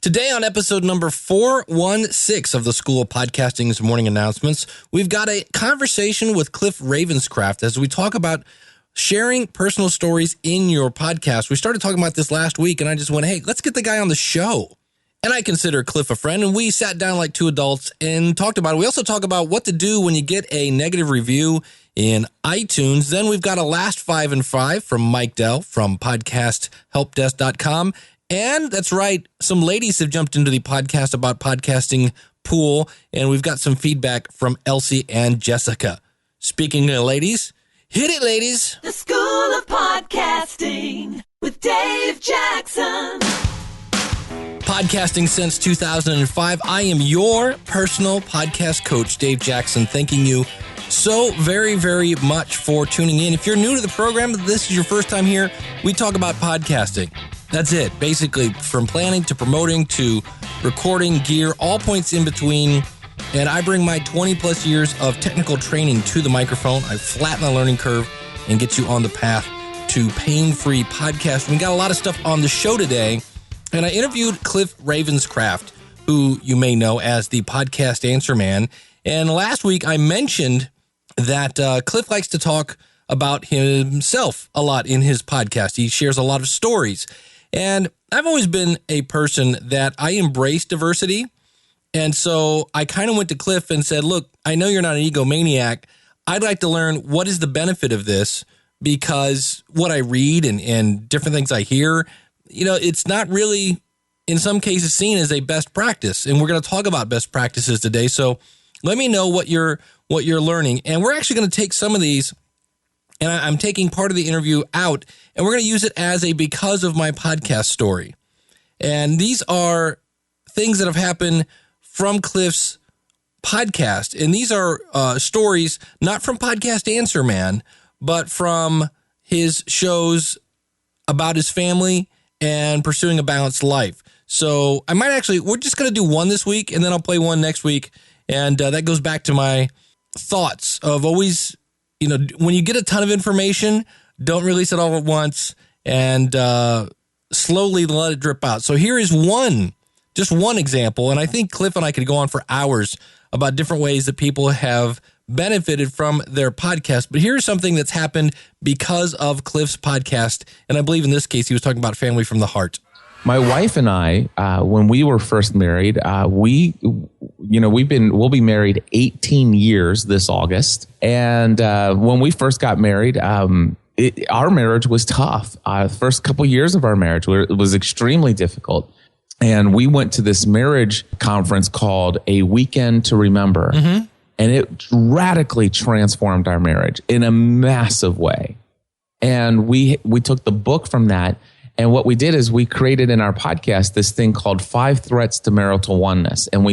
Today on episode number 416 of the School of Podcasting's morning announcements, we've got a conversation with Cliff Ravenscraft as we talk about sharing personal stories in your podcast. We started talking about this last week, and I just went, hey, let's get the guy on the show. And I consider Cliff a friend, and we sat down like two adults and talked about it. We also talk about what to do when you get a negative review in iTunes. Then we've got a last 5 and 5 from Mike Dell from podcasthelpdesk.com. And that's right, some ladies have jumped into the podcast about podcasting pool, and we've got some feedback from Elsie and Jessica. Speaking of ladies, hit it, ladies. The School of Podcasting with Dave Jackson. Podcasting since 2005. I am your personal podcast coach, Dave Jackson, thanking you so very, very much for tuning in. If you're new to the program, this is your first time here, we talk about podcasting. That's it. Basically, from planning to promoting to recording gear, all points in between. And I bring my 20 plus years of technical training to the microphone. I flatten the learning curve and get you on the path to pain-free podcasting. We got a lot of stuff on the show today. And I interviewed Cliff Ravenscraft, who you may know as the podcast answer man. And last week I mentioned that Cliff likes to talk about himself a lot in his podcast. He shares a lot of stories. And I've always been a person that I embrace diversity. And so I kind of went to Cliff and said, look, I know you're not an egomaniac. I'd like to learn what is the benefit of this, because what I read and different things I hear, it's not really, in some cases, seen as a best practice. And we're going to talk about best practices today. So let me know what you're learning. And we're actually going to take some of these, and I'm taking part of the interview out, and we're going to use it as a because of my podcast story. And these are things that have happened from Cliff's podcast. And these are stories not from Podcast Answer Man, but from his shows about his family and pursuing a balanced life. So we're just going to do one this week, and then I'll play one next week. And that goes back to my thoughts of always, when you get a ton of information, don't release it all at once, and slowly let it drip out. So here is just one example. And I think Cliff and I could go on for hours about different ways that people have benefited from their podcast. But here's something that's happened because of Cliff's podcast. And I believe in this case, he was talking about family from the heart. My wife and I, when we were first married, we'll be married 18 years this August. And when we first got married, our marriage was tough. The first couple years of our marriage was extremely difficult. And we went to this marriage conference called A Weekend to Remember. Mm-hmm. And it radically transformed our marriage in a massive way. And we took the book from that. And what we did is we created in our podcast this thing called 5 Threats to Marital Oneness. And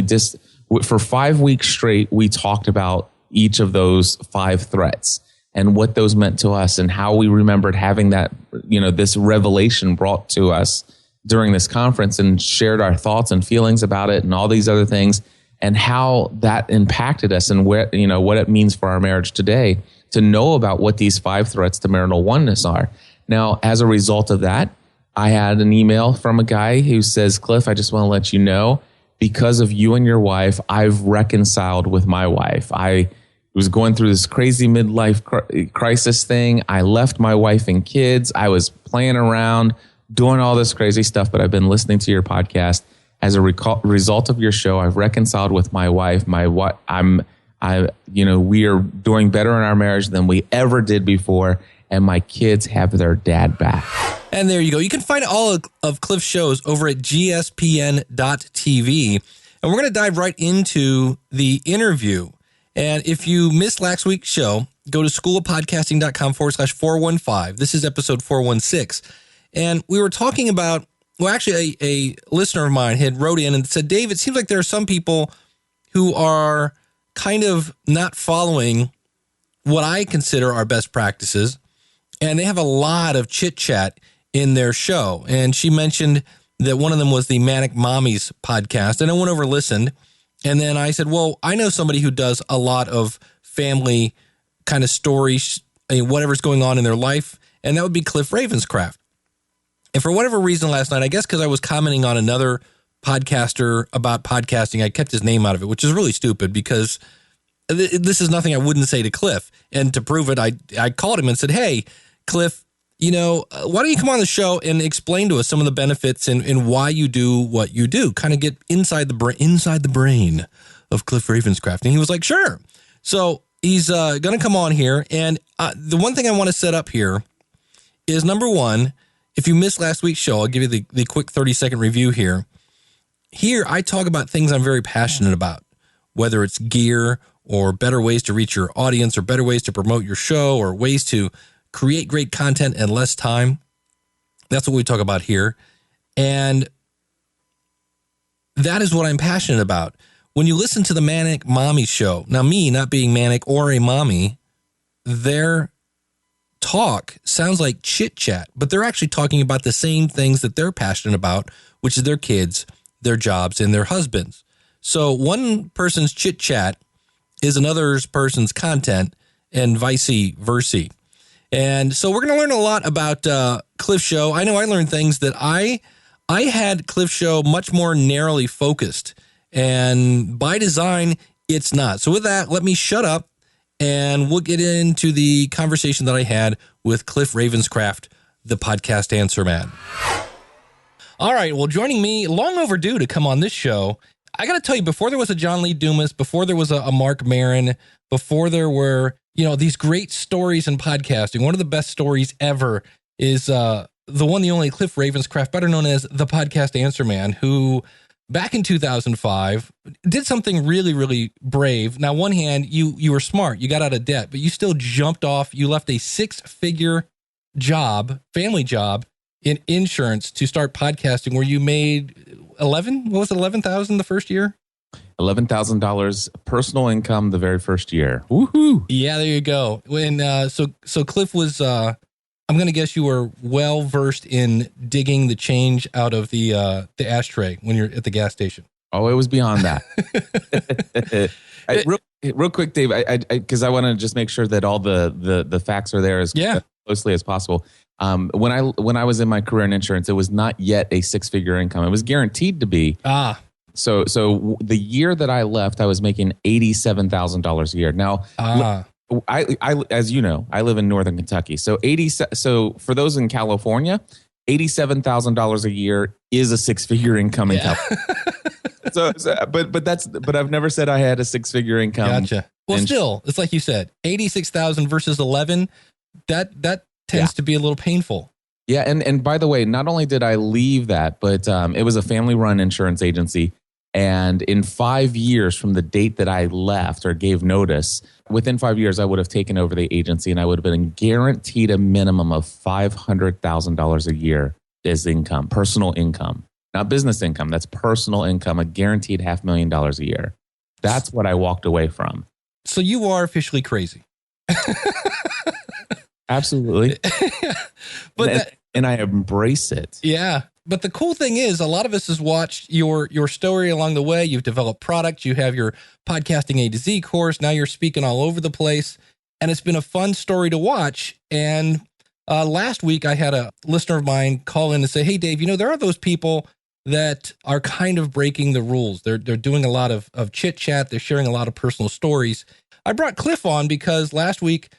for 5 weeks straight, we talked about each of those 5 threats and what those meant to us and how we remembered having that, this revelation brought to us during this conference, and shared our thoughts and feelings about it and all these other things, and how that impacted us and what it means for our marriage today to know about what these 5 threats to marital oneness are. Now, as a result of that, I had an email from a guy who says, Cliff, I just want to let you know, because of you and your wife, I've reconciled with my wife. I was going through this crazy midlife crisis thing. I left my wife and kids. I was playing around, doing all this crazy stuff, but I've been listening to your podcast. As a result of your show, I've reconciled with my wife. We are doing better in our marriage than we ever did before, and my kids have their dad back. And there you go. You can find all of Cliff's shows over at gspn.tv. And we're going to dive right into the interview. And if you missed last week's show, go to schoolofpodcasting.com/415. This is episode 416. And we were talking about, a listener of mine had wrote in and said, Dave, it seems like there are some people who are kind of not following what I consider our best practices. And they have a lot of chit chat in their show. And she mentioned that one of them was the Manic Mommies podcast. And I went over, listened. And then I said, well, I know somebody who does a lot of family kind of stories, whatever's going on in their life. And that would be Cliff Ravenscraft. And for whatever reason last night, I guess because I was commenting on another podcaster about podcasting. I kept his name out of it, which is really stupid because this is nothing I wouldn't say to Cliff. And to prove it, I called him and said, hey, Cliff, why don't you come on the show and explain to us some of the benefits and why you do what you do? Kind of get inside the brain of Cliff Ravenscraft. And he was like, sure. So he's going to come on here. And the one thing I want to set up here is, number one, if you missed last week's show, I'll give you the quick 30-second review here. Here, I talk about things I'm very passionate about, whether it's gear or better ways to reach your audience or better ways to promote your show or ways to create great content in less time. That's what we talk about here. And that is what I'm passionate about. When you listen to the Manic Mommy show, now me not being manic or a mommy, their talk sounds like chit chat, but they're actually talking about the same things that they're passionate about, which is their kids, their jobs, and their husbands. So one person's chit chat is another person's content and vice versa. And so we're going to learn a lot about Cliff's show. I know I learned things that I had Cliff's show much more narrowly focused, and by design, it's not. So with that, let me shut up and we'll get into the conversation that I had with Cliff Ravenscraft, the podcast answer man. All right. Well, joining me, long overdue to come on this show. I got to tell you, before there was a John Lee Dumas, before there was a Mark Maron, before there were, these great stories in podcasting, one of the best stories ever is the one, the only Cliff Ravenscraft, better known as the podcast answer man, who back in 2005 did something really, really brave. Now, on one hand, you were smart, you got out of debt, but you still jumped off. You left a 6-figure job, family job in insurance to start podcasting, where you made 11,000 the first year? $11,000 personal income the very first year. Woohoo! Yeah, there you go. When so Cliff was, I'm going to guess you were well versed in digging the change out of the ashtray when you're at the gas station. Oh, it was beyond that. Real quick, Dave, because I want to just make sure that all the facts are there as closely as possible. When I was in my career in insurance, it was not yet a 6-figure income. It was guaranteed to be. So the year that I left, I was making $87,000 a year. Now, I as you know, I live in Northern Kentucky. So for those in California, $87,000 a year is a 6-figure income in California. But I've never said I had a 6-figure income. Gotcha. Well, still, it's like you said, 86,000 versus 11. That tends to be a little painful. Yeah, and by the way, not only did I leave that, but it was a family-run insurance agency. And in 5 years from the date that I left or gave notice, within 5 years, I would have taken over the agency and I would have been guaranteed a minimum of $500,000 a year as income, personal income, not business income. That's personal income, a guaranteed $500,000 a year. That's what I walked away from. So you are officially crazy. Absolutely. And I embrace it. Yeah. But the cool thing is, a lot of us has watched your story along the way. You've developed products. You have your podcasting A to Z course. Now you're speaking all over the place. And it's been a fun story to watch. And last week, I had a listener of mine call in and say, hey, Dave, there are those people that are kind of breaking the rules. They're doing a lot of chit chat. They're sharing a lot of personal stories. I brought Cliff on because last week,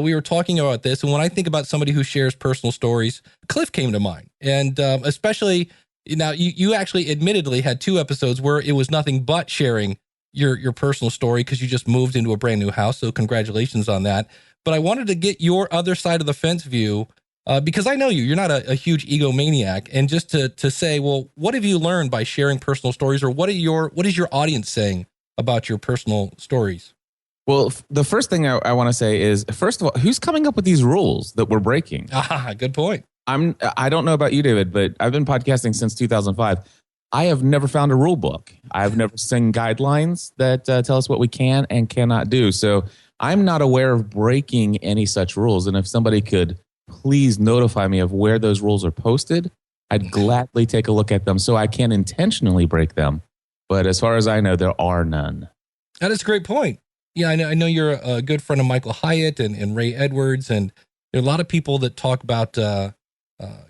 we were talking about this, and when I think about somebody who shares personal stories, Cliff came to mind. And especially, now you actually admittedly had 2 episodes where it was nothing but sharing your personal story because you just moved into a brand new house, so congratulations on that. But I wanted to get your other side of the fence view because I know you're not a huge egomaniac, and just to say, well, what have you learned by sharing personal stories, or what is your audience saying about your personal stories? Well, the first thing I want to say is, first of all, who's coming up with these rules that we're breaking? Good point. I don't know about you, David, but I've been podcasting since 2005. I have never found a rule book. I've never seen guidelines that tell us what we can and cannot do. So I'm not aware of breaking any such rules. And if somebody could please notify me of where those rules are posted, I'd gladly take a look at them so I can intentionally break them. But as far as I know, there are none. That is a great point. Yeah, I know you're a good friend of Michael Hyatt and Ray Edwards, and there are a lot of people that talk about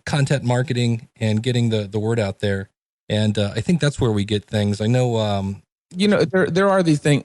content marketing and getting the word out there. And I think that's where we get things. I know, there are these things,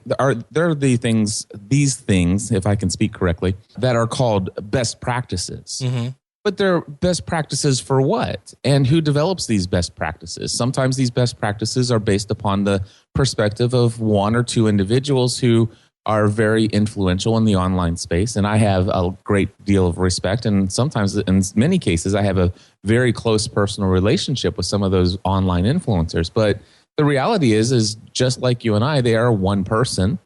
if I can speak correctly, that are called best practices. Mm-hmm. But they're best practices for what? And who develops these best practices? Sometimes these best practices are based upon the perspective of one or two individuals who are very influential in the online space. And I have a great deal of respect. And sometimes, in many cases, I have a very close personal relationship with some of those online influencers. But the reality is just like you and I, they are one person.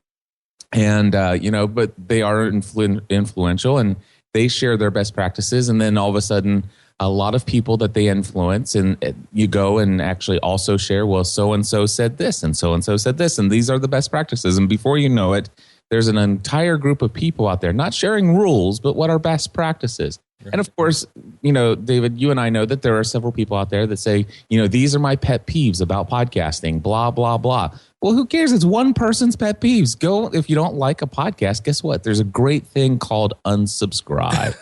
And, but they are influential, and they share their best practices. And then all of a sudden, a lot of people that they influence, and you go and actually also share, well, so-and-so said this, and so-and-so said this, and these are the best practices. And before you know it, there's an entire group of people out there not sharing rules, but what are best practices. Right. And of course, David, you and I know that there are several people out there that say, these are my pet peeves about podcasting, blah, blah, blah. Well, who cares? It's one person's pet peeves. Go, if you don't like a podcast, guess what? There's a great thing called unsubscribe.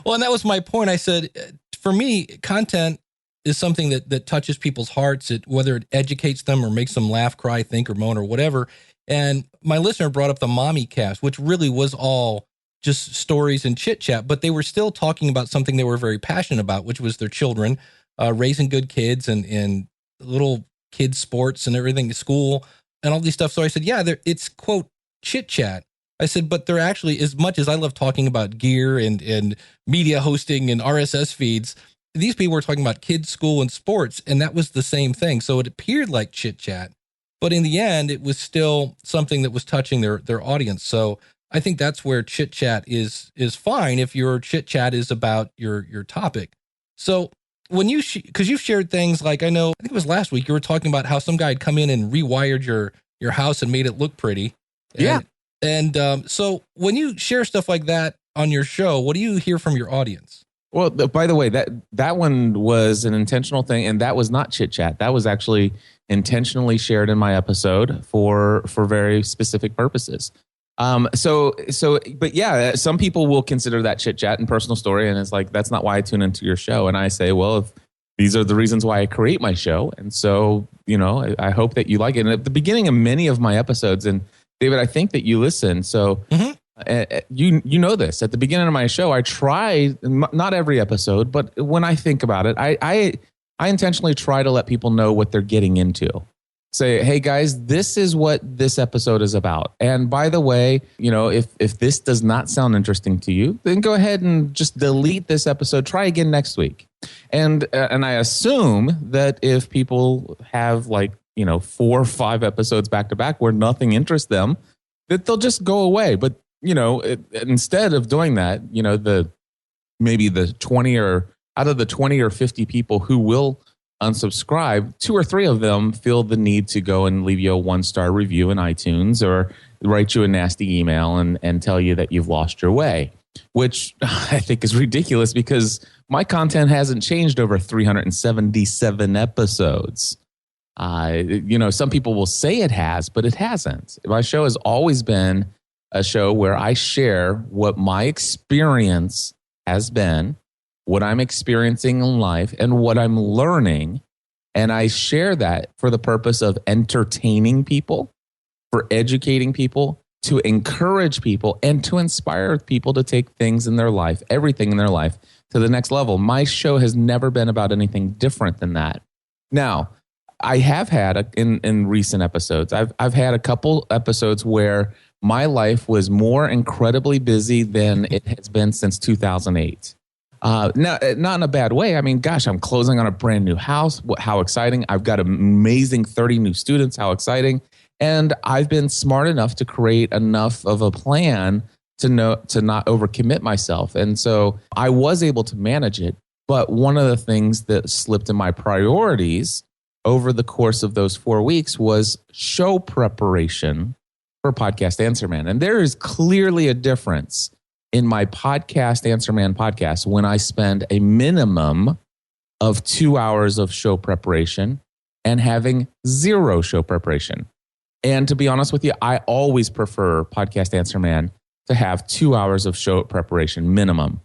Well, and that was my point. I said, for me, content is something that touches people's hearts, whether it educates them or makes them laugh, cry, think, or moan, or whatever. And my listener brought up the Mommy Cast, which really was all just stories and chit chat, but they were still talking about something they were very passionate about, which was their children, raising good kids and little kids sports and everything, school and all these stuff. So I said, yeah, it's quote chit chat. I said, but they're actually, as much as I love talking about gear and media hosting and RSS feeds, these people were talking about kids, school, and sports, and that was the same thing. So it appeared like chit chat, but in the end, it was still something that was touching their audience. So I think that's where chit chat is fine if your chit chat is about your topic. So when because you've shared things like, I think it was last week, you were talking about how some guy had come in and rewired your house and made it look pretty. Yeah. And so when you share stuff like that on your show, what do you hear from your audience? Well, by the way, that one was an intentional thing, and that was not chit chat. That was actually intentionally shared in my episode for very specific purposes. But yeah, some people will consider that chit chat and personal story, and it's like, that's not why I tune into your show. And I say, well, if these are the reasons why I create my show, and so I hope that you like it. And at the beginning of many of my episodes, and David, I think that you listen, so you know this. At the beginning of my show, I try, not every episode, but when I think about it, I intentionally try to let people know what they're getting into. Say, hey guys, this is what this episode is about. And by the way, if this does not sound interesting to you, then go ahead and just delete this episode. Try again next week. And I assume that if people have 4 or 5 episodes back to back where nothing interests them, that they'll just go away. But instead of doing that, maybe the 20 or out of the 20 or 50 people who will unsubscribe, 2 or 3 of them feel the need to go and leave you a 1-star review in iTunes or write you a nasty email and tell you that you've lost your way, which I think is ridiculous because my content hasn't changed over 377 episodes. Some people will say it has, but it hasn't. My show has always been a show where I share what my experience has been, what I'm experiencing in life, and what I'm learning. And I share that for the purpose of entertaining people, for educating people, to encourage people, and to inspire people to take things in their life, everything in their life, to the next level. My show has never been about anything different than that. Now, I have had in recent episodes, I've had a couple episodes where my life was more incredibly busy than it has been since 2008. Not in a bad way. I mean, gosh, I'm closing on a brand new house. How exciting. I've got an amazing 30 new students. How exciting. And I've been smart enough to create enough of a plan to not overcommit myself. And so I was able to manage it. But one of the things that slipped in my priorities over the course of those 4 weeks was show preparation for Podcast Answer Man. And there is clearly a difference in my Podcast Answer Man podcast when I spend a minimum of 2 hours of show preparation and having 0 show preparation. And to be honest with you, I always prefer Podcast Answer Man to have 2 hours of show preparation minimum.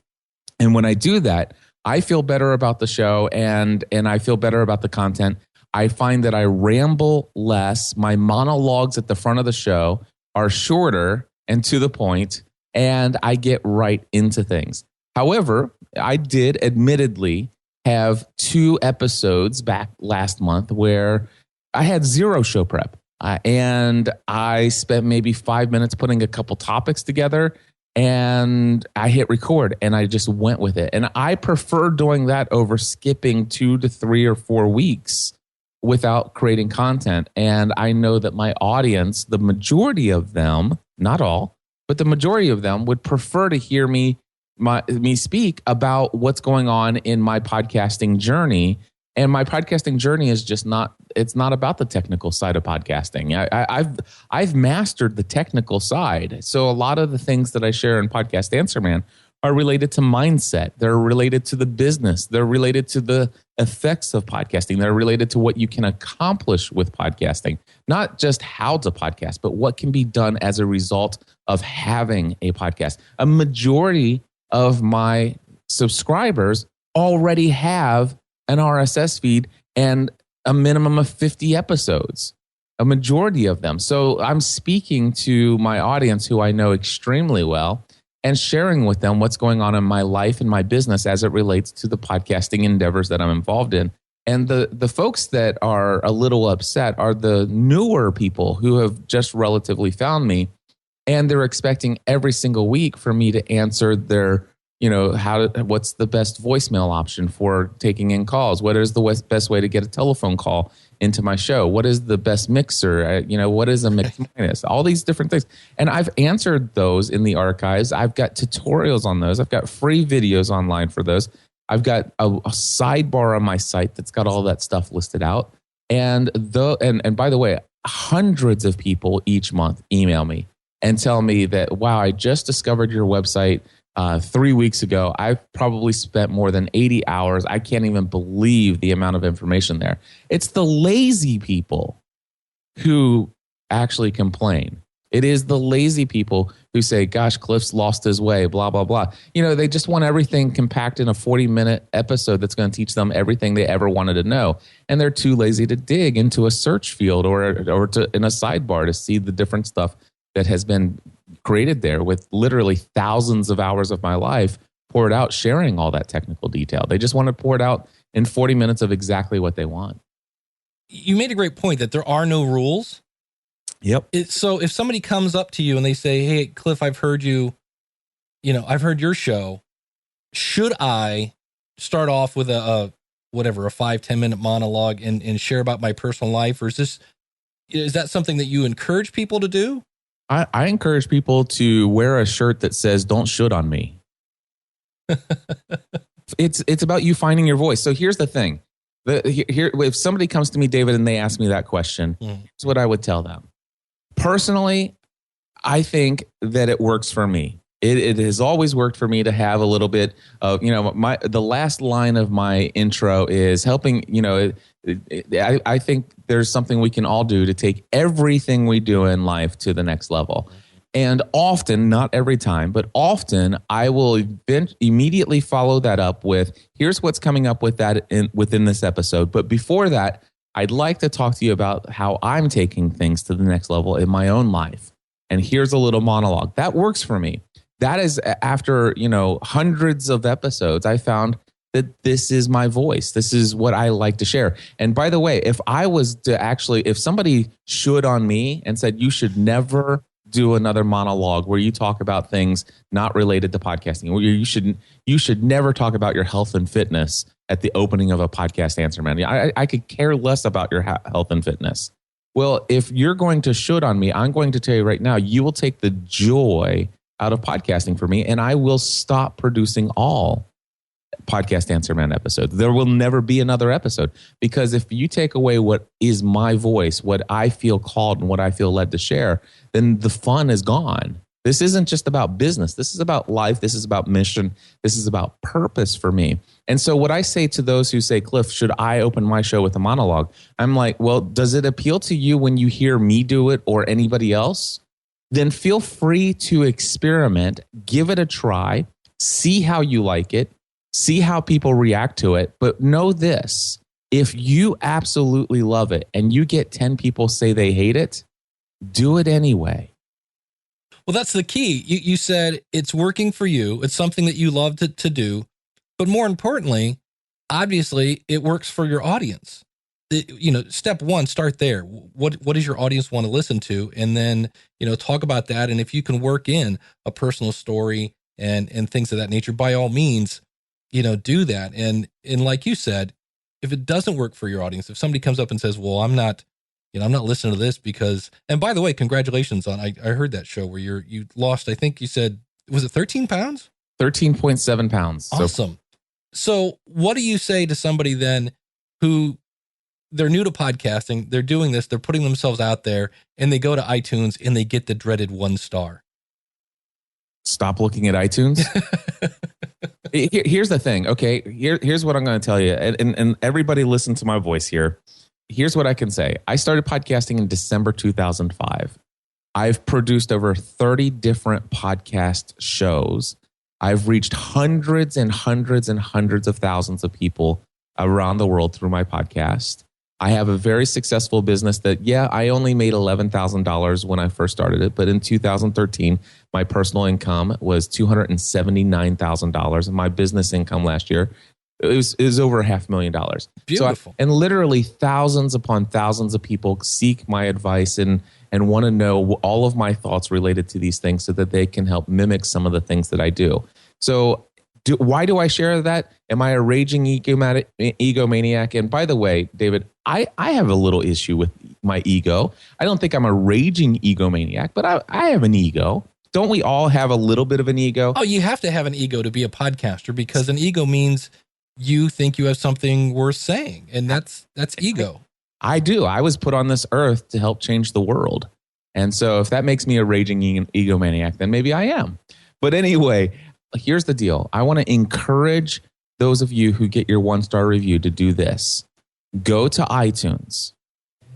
And when I do that, I feel better about the show and I feel better about the content. I find that I ramble less. My monologues at the front of the show are shorter and to the point, and I get right into things. However, I did admittedly have 2 episodes back last month where I had 0 show prep. And I spent maybe 5 minutes putting a couple topics together, and I hit record and I just went with it. And I prefer doing that over skipping 2 to 3 or 4 weeks without creating content. And I know that my audience, the majority of them, not all, but the majority of them would prefer to hear me speak about what's going on in my podcasting journey. And my podcasting journey is just it's not about the technical side of podcasting. I've mastered the technical side. So a lot of the things that I share in Podcast Answer Man are related to mindset. They're related to the business. They're related to the effects of podcasting. They're related to what you can accomplish with podcasting. Not just how to podcast, but what can be done as a result of having a podcast. A majority of my subscribers already have an RSS feed and a minimum of 50 episodes, a majority of them. So I'm speaking to my audience who I know extremely well and sharing with them what's going on in my life and my business as it relates to the podcasting endeavors that I'm involved in. And the folks that are a little upset are the newer people who have just relatively found me, and they're expecting every single week for me to answer their, what's the best voicemail option for taking in calls? What is the best way to get a telephone call into my show? What is the best mixer? What is a mix minus? All these different things. And I've answered those in the archives. I've got tutorials on those. I've got free videos online for those. I've got a sidebar on my site that's got all that stuff listed out. And by the way, hundreds of people each month email me and tell me that, wow, I just discovered your website 3 weeks ago. I've probably spent more than 80 hours. I can't even believe the amount of information there. It's the lazy people who actually complain. It is the lazy people who say, gosh, Cliff's lost his way, blah, blah, blah. They just want everything compacted in a 40-minute episode that's going to teach them everything they ever wanted to know. And they're too lazy to dig into a search field or in a sidebar to see the different stuff that has been created there with literally thousands of hours of my life poured out sharing all that technical detail. They just want to pour it out in 40 minutes of exactly what they want. You made a great point that there are no rules. Yep. So if somebody comes up to you and they say, hey, Cliff, I've heard I've heard your show. Should I start off with a 5-10 minute monologue and share about my personal life? Or is that something that you encourage people to do? I encourage people to wear a shirt that says, don't should on me. It's about you finding your voice. So here's the thing. If somebody comes to me, David, and they ask me that question, here's what I would tell them. Personally, I think that it works for me. It has always worked for me to have a little bit of, the last line of my intro is helping, I think there's something we can all do to take everything we do in life to the next level. And often, not every time, but often I will immediately follow that up with, here's what's coming up with that within this episode. But before that, I'd like to talk to you about how I'm taking things to the next level in my own life. And here's a little monologue. That works for me. That is after, hundreds of episodes, I found that this is my voice. This is what I like to share. And by the way, if somebody should on me and said, you should never do another monologue where you talk about things not related to podcasting, or you should never talk about your health and fitness at the opening of a Podcast Answer Man. I could care less about your health and fitness. Well, if you're going to should on me, I'm going to tell you right now, you will take the joy out of podcasting for me, and I will stop producing all Podcast Answer Man episodes. There will never be another episode, because if you take away what is my voice, what I feel called and what I feel led to share, then the fun is gone. This isn't just about business. This is about life. This is about mission. This is about purpose for me. And so what I say to those who say, Cliff, should I open my show with a monologue? I'm like, well, does it appeal to you when you hear me do it or anybody else? Then feel free to experiment, give it a try, see how you like it. See how people react to it. But know this, if you absolutely love it and you get 10 people say they hate it, do it anyway. Well, that's the key. You said it's working for you. It's something that you love to do. But more importantly, obviously, it works for your audience. Step one, start there. What does your audience want to listen to? And then, talk about that. And if you can work in a personal story and things of that nature, by all means, do that. And like you said, if it doesn't work for your audience, if somebody comes up and says, well, I'm not listening to this because, and by the way, congratulations on, I heard that show where you lost, I think you said, was it 13 pounds? 13.7 pounds. Awesome. So what do you say to somebody then who they're new to podcasting, they're doing this, they're putting themselves out there, and they go to iTunes and they get the dreaded 1 star? Stop looking at iTunes. Here's the thing. Okay. Here's what I'm going to tell you. And everybody listen to my voice here. Here's what I can say. I started podcasting in December 2005. I've produced over 30 different podcast shows. I've reached hundreds and hundreds and hundreds of thousands of people around the world through my podcast. I have a very successful business that, I only made $11,000 when I first started it. But in 2013, my personal income was $279,000. And my business income last year, it was over $500,000. Beautiful. And literally thousands upon thousands of people seek my advice and want to know all of my thoughts related to these things so that they can help mimic some of the things that I do. So why do I share that? Am I a raging egomaniac? And by the way, David, I have a little issue with my ego. I don't think I'm a raging egomaniac, but I have an ego. Don't we all have a little bit of an ego? Oh, you have to have an ego to be a podcaster, because an ego means you think you have something worth saying, and that's ego. I do. I was put on this earth to help change the world. And so if that makes me a raging egomaniac, then maybe I am. But anyway, here's the deal. I want to encourage those of you who get your 1-star review to do this. Go to iTunes,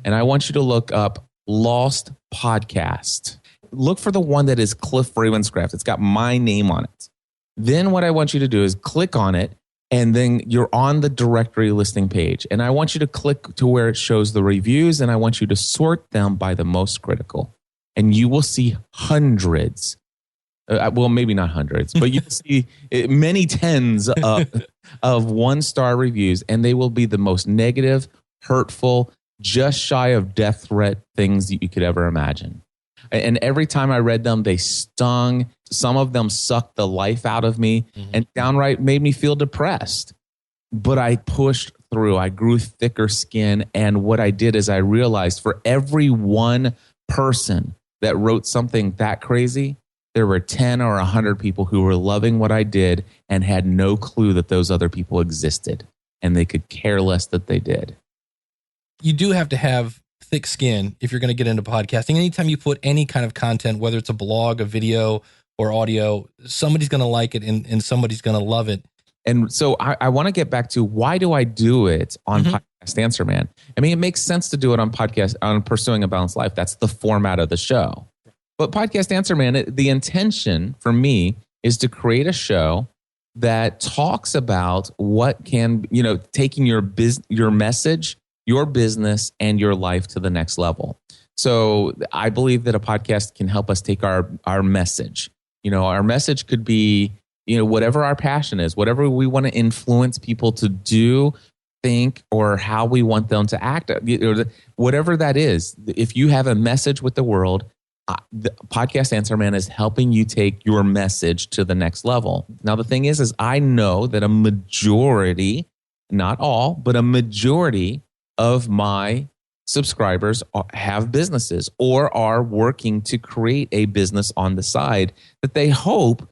and I want you to look up Lost Podcast. Look for the one that is Cliff Ravenscraft. It's got my name on it. Then what I want you to do is click on it, and then you're on the directory listing page. And I want you to click to where it shows the reviews, and I want you to sort them by the most critical. And you will see hundreds. Well, maybe not hundreds, but you see many tens of 1-star reviews, and they will be the most negative, hurtful, just shy of death threat things that you could ever imagine. And every time I read them, they stung. Some of them sucked the life out of me and downright made me feel depressed. But I pushed through. I grew thicker skin. And what I did is I realized for every one person that wrote something that crazy, there were 10 or 100 people who were loving what I did and had no clue that those other people existed. And they could care less that they did. You do have to have thick skin if you're going to get into podcasting. Anytime you put any kind of content, whether it's a blog, a video, or audio, somebody's going to like it and somebody's going to love it. And so I want to get back to, why do I do it on Podcast Answer Man? I mean, it makes sense to do it on Pursuing a Balanced Life. That's the format of the show. But Podcast Answer Man, the intention for me is to create a show that talks about what can, taking your message, your business, and your life to the next level. So I believe that a podcast can help us take our message. Our message could be, whatever our passion is, whatever we want to influence people to do, think, or how we want them to act, whatever that is. If you have a message with the world, the Podcast Answer Man is helping you take your message to the next level. Now, the thing is I know that a majority, not all, but a majority of my subscribers have businesses or are working to create a business on the side that they hope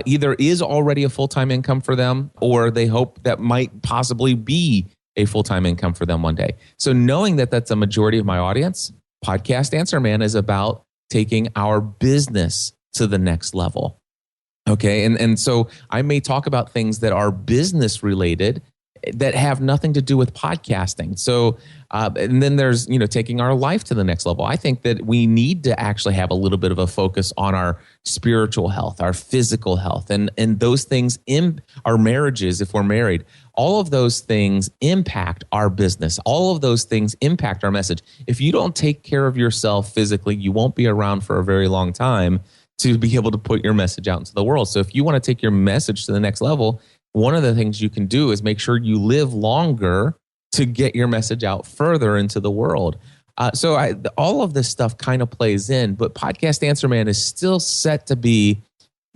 either is already a full-time income for them, or they hope that might possibly be a full-time income for them one day. So knowing that that's a majority of my audience, Podcast Answer Man is about taking our business to the next level. Okay. And so I may talk about things that are business related that have nothing to do with podcasting. So, and then there's, taking our life to the next level. I think that we need to actually have a little bit of a focus on our spiritual health, our physical health, and those things in our marriages, if we're married. All of those things impact our business. All of those things impact our message. If you don't take care of yourself physically, you won't be around for a very long time to be able to put your message out into the world. So if you want to take your message to the next level, one of the things you can do is make sure you live longer to get your message out further into the world. So all of this stuff kind of plays in, but Podcast Answer Man is still set to be,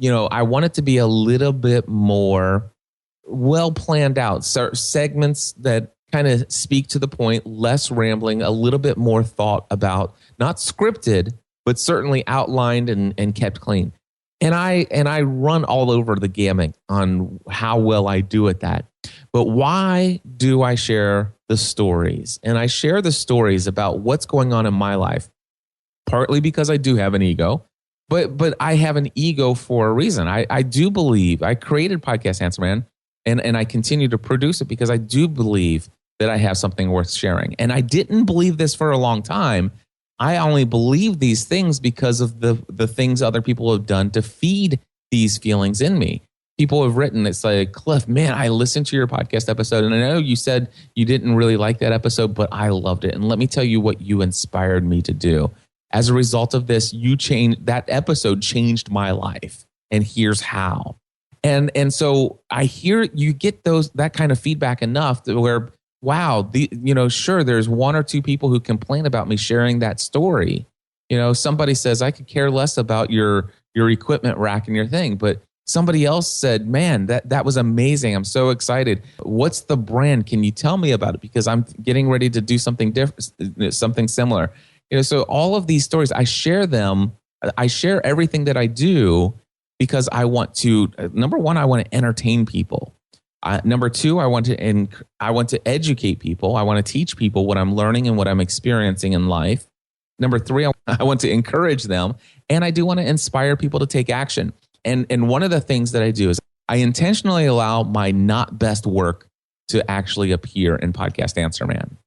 I want it to be a little bit more well planned out. So segments that kind of speak to the point, less rambling, a little bit more thought about, not scripted, but certainly outlined and kept clean. And I run all over the gamut on how well I do at that. But why do I share the stories? And I share the stories about what's going on in my life, partly because I do have an ego, but I have an ego for a reason. I do believe I created Podcast Answer Man, and I continue to produce it because I do believe that I have something worth sharing. And I didn't believe this for a long time. I only believe these things because of the things other people have done to feed these feelings in me. People have written, it's like, Cliff, man, I listened to your podcast episode, and I know you said you didn't really like that episode, but I loved it. And let me tell you what you inspired me to do. As a result of this, that episode changed my life, and here's how. And so I hear you get that kind of feedback enough to where, wow, sure, there's one or two people who complain about me sharing that story. Somebody says, I could care less about your equipment rack and your thing, but somebody else said, man, that was amazing. I'm so excited. What's the brand? Can you tell me about it? Because I'm getting ready to do something different, something similar. So all of these stories, I share them. I share everything that I do because I want to, number one, I want to entertain people. Number two, I want to educate people. I want to teach people what I'm learning and what I'm experiencing in life. Number three, I want to encourage them. And I do want to inspire people to take action. And one of the things that I do is I intentionally allow my not best work to actually appear in Podcast Answer Man.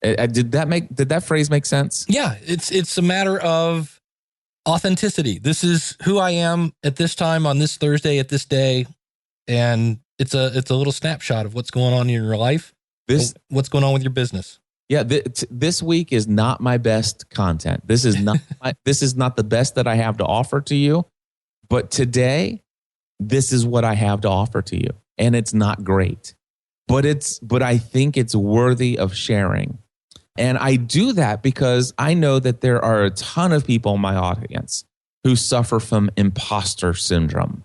Did that phrase make sense? Yeah, it's a matter of authenticity. This is who I am at this time on this Thursday at this day, and it's a little snapshot of what's going on in your life. What's going on with your business. Yeah, this week is not my best content. This is not this is not the best that I have to offer to you. But today, this is what I have to offer to you, and it's not great, but I think it's worthy of sharing. And I do that because I know that there are a ton of people in my audience who suffer from imposter syndrome.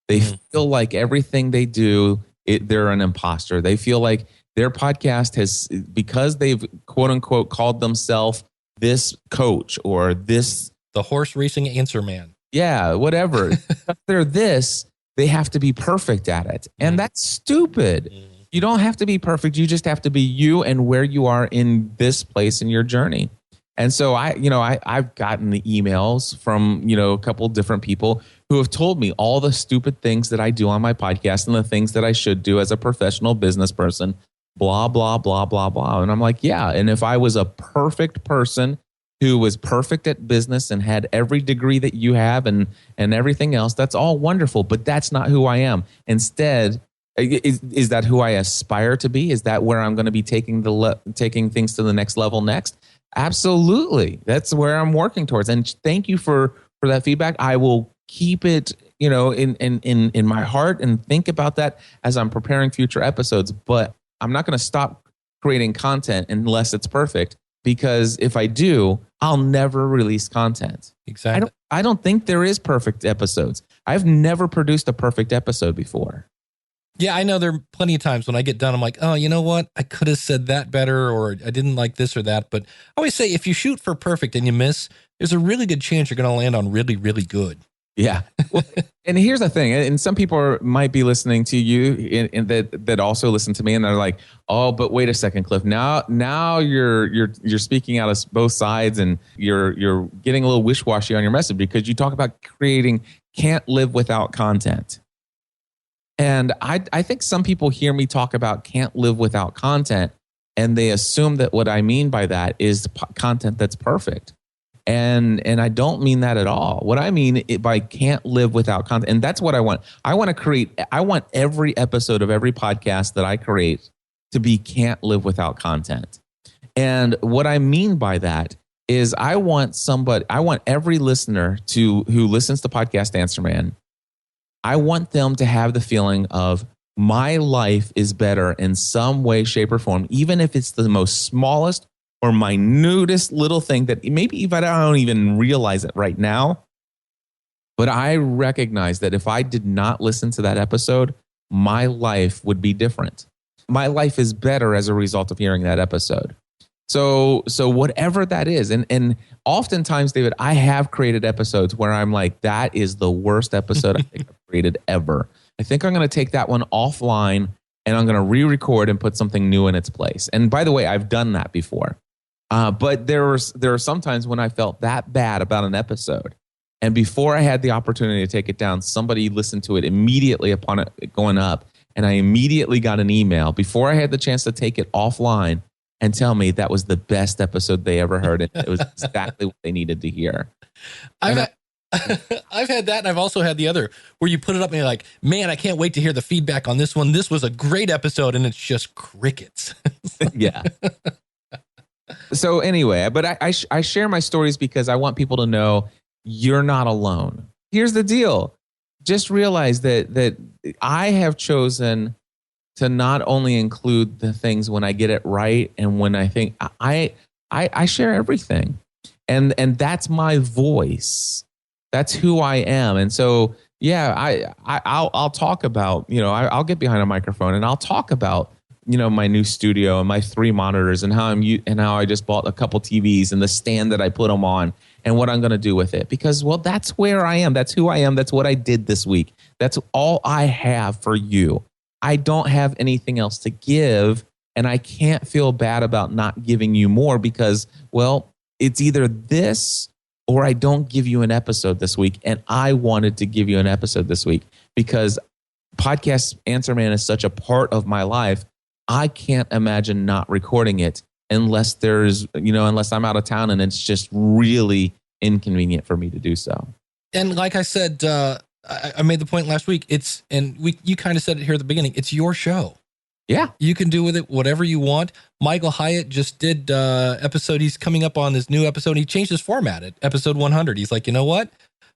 They feel like everything they do, they're an imposter. They feel like their podcast has, because they've quote unquote called themselves this coach or the horse racing answer man. Yeah, whatever. If they're this, they have to be perfect at it. And that's stupid. You don't have to be perfect. You just have to be you and where you are in this place in your journey. And so I've gotten the emails from, a couple different people who have told me all the stupid things that I do on my podcast and the things that I should do as a professional business person, blah, blah, blah, blah, blah. And I'm like, yeah. And if I was a perfect person who was perfect at business and had every degree that you have and everything else, that's all wonderful, but that's not who I am. Instead, is that who I aspire to be? Is that where I'm going to be taking things to the next level next? Absolutely. That's where I'm working towards. And thank you for that feedback. I will keep it, in my heart and think about that as I'm preparing future episodes, but I'm not going to stop creating content unless it's perfect. Because if I do, I'll never release content. Exactly. I don't think there is perfect episodes. I've never produced a perfect episode before. Yeah, I know there are plenty of times when I get done, I'm like, oh, you know what? I could have said that better, or I didn't like this or that. But I always say if you shoot for perfect and you miss, there's a really good chance you're going to land on really, really good. Yeah. Well, and here's the thing, and some people might be listening to you and that also listen to me, and they're like, "Oh, but wait a second, Cliff. Now you're speaking out of both sides, and you're getting a little wish-washy on your message because you talk about creating can't live without content." And I think some people hear me talk about can't live without content, and they assume that what I mean by that is content that's perfect. And I don't mean that at all. What I mean by can't live without content, and that's what I want. I want every episode of every podcast that I create to be can't live without content. And what I mean by that is I want every listener who listens to Podcast Answer Man, I want them to have the feeling of my life is better in some way, shape, or form, even if it's the most smallest or minutest little thing that maybe even I don't even realize it right now. But I recognize that if I did not listen to that episode, my life would be different. My life is better as a result of hearing that episode. So whatever that is, and oftentimes, David, I have created episodes where I'm like, that is the worst episode I think I've created ever. I think I'm going to take that one offline and I'm going to re-record and put something new in its place. And by the way, I've done that before. But there are some times when I felt that bad about an episode. And before I had the opportunity to take it down, somebody listened to it immediately upon it going up. And I immediately got an email before I had the chance to take it offline and tell me that was the best episode they ever heard. And it was exactly what they needed to hear. I've had that, and I've also had the other where you put it up and you're like, man, I can't wait to hear the feedback on this one. This was a great episode, and it's just crickets. Yeah. So anyway, but I share my stories because I want people to know you're not alone. Here's the deal. Just realize that I have chosen to not only include the things when I get it right and when I think I share everything. And that's my voice. That's who I am. And so, yeah, I'll talk about, I'll get behind a microphone and I'll talk about, my new studio and my 3 monitors and how I just bought a couple TVs and the stand that I put them on and what I'm going to do with it. Because, well, that's where I am. That's who I am. That's what I did this week. That's all I have for you. I don't have anything else to give, and I can't feel bad about not giving you more because, well, it's either this or I don't give you an episode this week, and I wanted to give you an episode this week because Podcast Answer Man is such a part of my life. I can't imagine not recording it unless unless I'm out of town and it's just really inconvenient for me to do so. And like I said, I made the point last week. You kind of said it here at the beginning. It's your show. Yeah. You can do with it whatever you want. Michael Hyatt just did episode. He's coming up on his new episode. He changed his format at episode 100. He's like, you know what?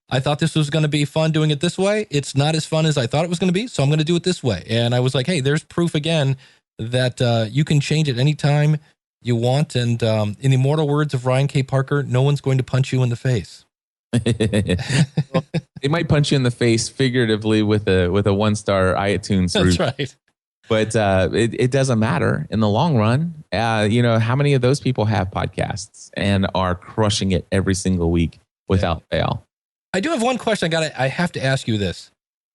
I thought this was going to be fun doing it this way. It's not as fun as I thought it was going to be. So I'm going to do it this way. And I was like, hey, there's proof again that you can change it anytime you want. And in the immortal words of Ryan K. Parker, no one's going to punch you in the face. Well, they might punch you in the face figuratively with a 1-star iTunes review. That's right. But it doesn't matter in the long run. How many of those people have podcasts and are crushing it every single week without fail? I do have one question. I have to ask you this.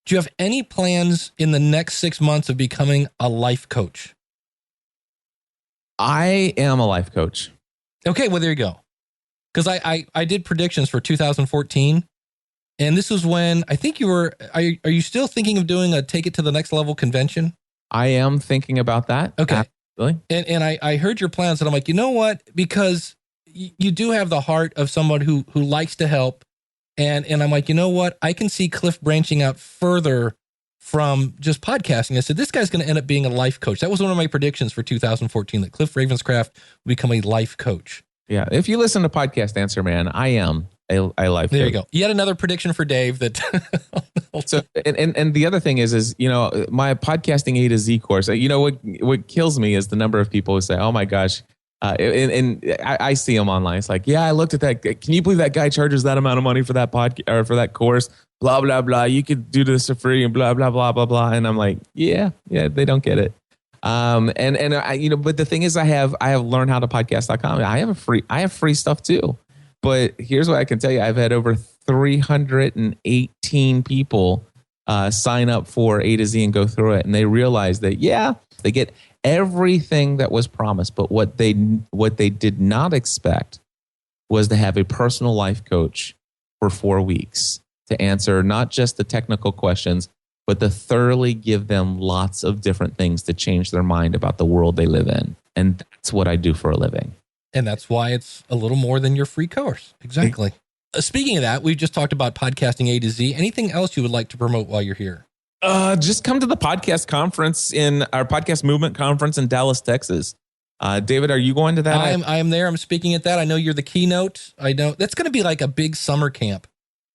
Do you have any plans in the next 6 months of becoming a life coach? I am a life coach. Okay, well, there you go. Because I did predictions for 2014. And this was when I think you were, are you still thinking of doing a Take It to the Next Level convention? I am thinking about that. Okay. Absolutely. And I heard your plans and I'm like, you know what? Because you do have the heart of someone who likes to help. And I'm like, you know what? I can see Cliff branching out further from just podcasting. I said, this guy's going to end up being a life coach. That was one of my predictions for 2014, that Cliff Ravenscraft will become a life coach. Yeah. If you listen to Podcast Answer Man, I am a life coach. There you go. Yet another prediction for Dave that. So, and the other thing is, my podcasting A to Z course, what kills me is the number of people who say, oh my gosh, and I see them online. It's like, yeah, I looked at that. Can you believe that guy charges that amount of money for that podcast or for that course? Blah, blah, blah. You could do this for free and blah, blah, blah, blah, blah. And I'm like, yeah, they don't get it. But the thing is, I have learned how to podcast.com. I have free stuff too. But here's what I can tell you. I've had over 318 people sign up for A to Z and go through it. And they realize that, they get everything that was promised. But what they did not expect was to have a personal life coach for 4 weeks to answer not just the technical questions, but to thoroughly give them lots of different things to change their mind about the world they live in. And that's what I do for a living. And that's why it's a little more than your free course. Exactly. Speaking of that, we've just talked about podcasting A to Z. Anything else you would like to promote while you're here? Just come to the podcast conference in our podcast movement conference in Dallas, Texas. David, are you going to that? I am there. I'm speaking at that. I know you're the keynote. I know that's going to be like a big summer camp.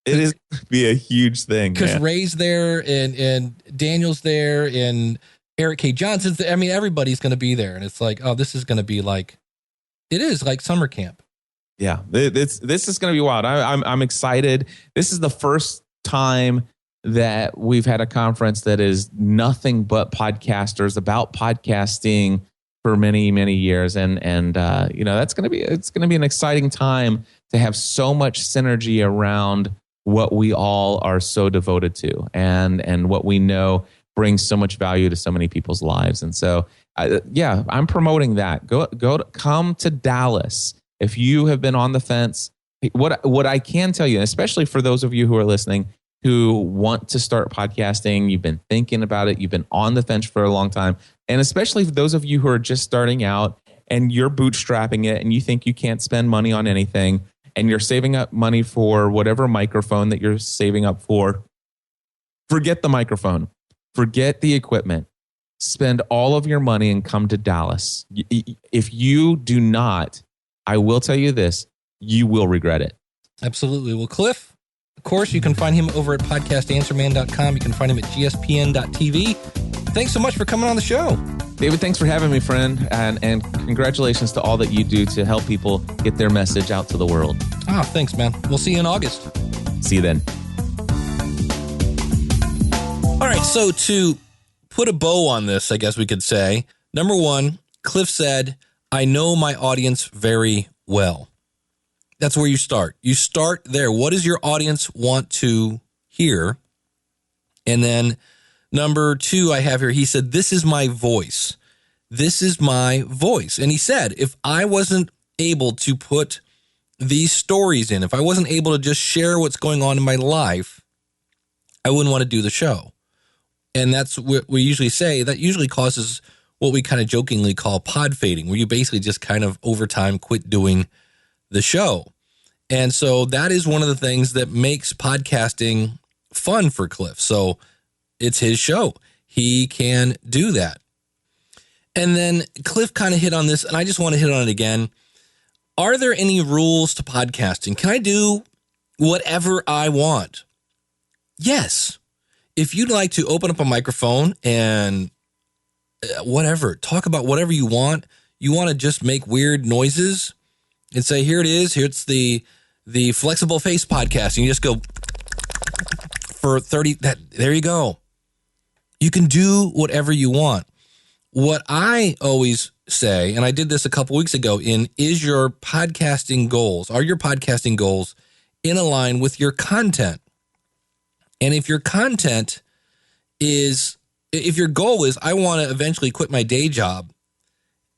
It is going to be a huge thing. Because Ray's there and Daniel's there and Eric K. Johnson's there. I mean, everybody's going to be there. And it's like, oh, this is going to be like, it is like summer camp. Yeah, this is going to be wild. I'm excited. This is the first time that we've had a conference that is nothing but podcasters, about podcasting for many, many years. And it's going to be an exciting time to have so much synergy around what we all are so devoted to and what we know brings so much value to so many people's lives. And so, I'm promoting that. Come to Dallas. If you have been on the fence, what I can tell you, especially for those of you who are listening, who want to start podcasting, you've been thinking about it, you've been on the fence for a long time, and especially for those of you who are just starting out and you're bootstrapping it and you think you can't spend money on anything and you're saving up money for whatever microphone that you're saving up for, forget the microphone, forget the equipment, spend all of your money and come to Dallas. If you do not, I will tell you this, you will regret it. Absolutely. Well, Cliff, of course, you can find him over at podcastanswerman.com. You can find him at gspn.tv. Thanks so much for coming on the show. David, thanks for having me, friend. And congratulations to all that you do to help people get their message out to the world. Thanks, man. We'll see you in August. See you then. All right. So to put a bow on this, I guess we could say, number one, Cliff said, I know my audience very well. That's where you start. You start there. What does your audience want to hear? And then number two, I have here, he said, this is my voice. This is my voice. And he said, if I wasn't able to put these stories in, if I wasn't able to just share what's going on in my life, I wouldn't want to do the show. And that's what we usually say. That usually causes what we kind of jokingly call pod fading, where you basically just kind of over time quit doing the show. And so that is one of the things that makes podcasting fun for Cliff. So it's his show. He can do that. And then Cliff kind of hit on this, and I just want to hit on it again. Are there any rules to podcasting? Can I do whatever I want? Yes. If you'd like to open up a microphone and whatever, talk about whatever you want to just make weird noises and say, here it is, here's the Flexible Face podcast. And you just go for 30, there you go. You can do whatever you want. What I always say, and I did this a couple weeks ago are your podcasting goals in a line with your content? And if your content is, if your goal is, I want to eventually quit my day job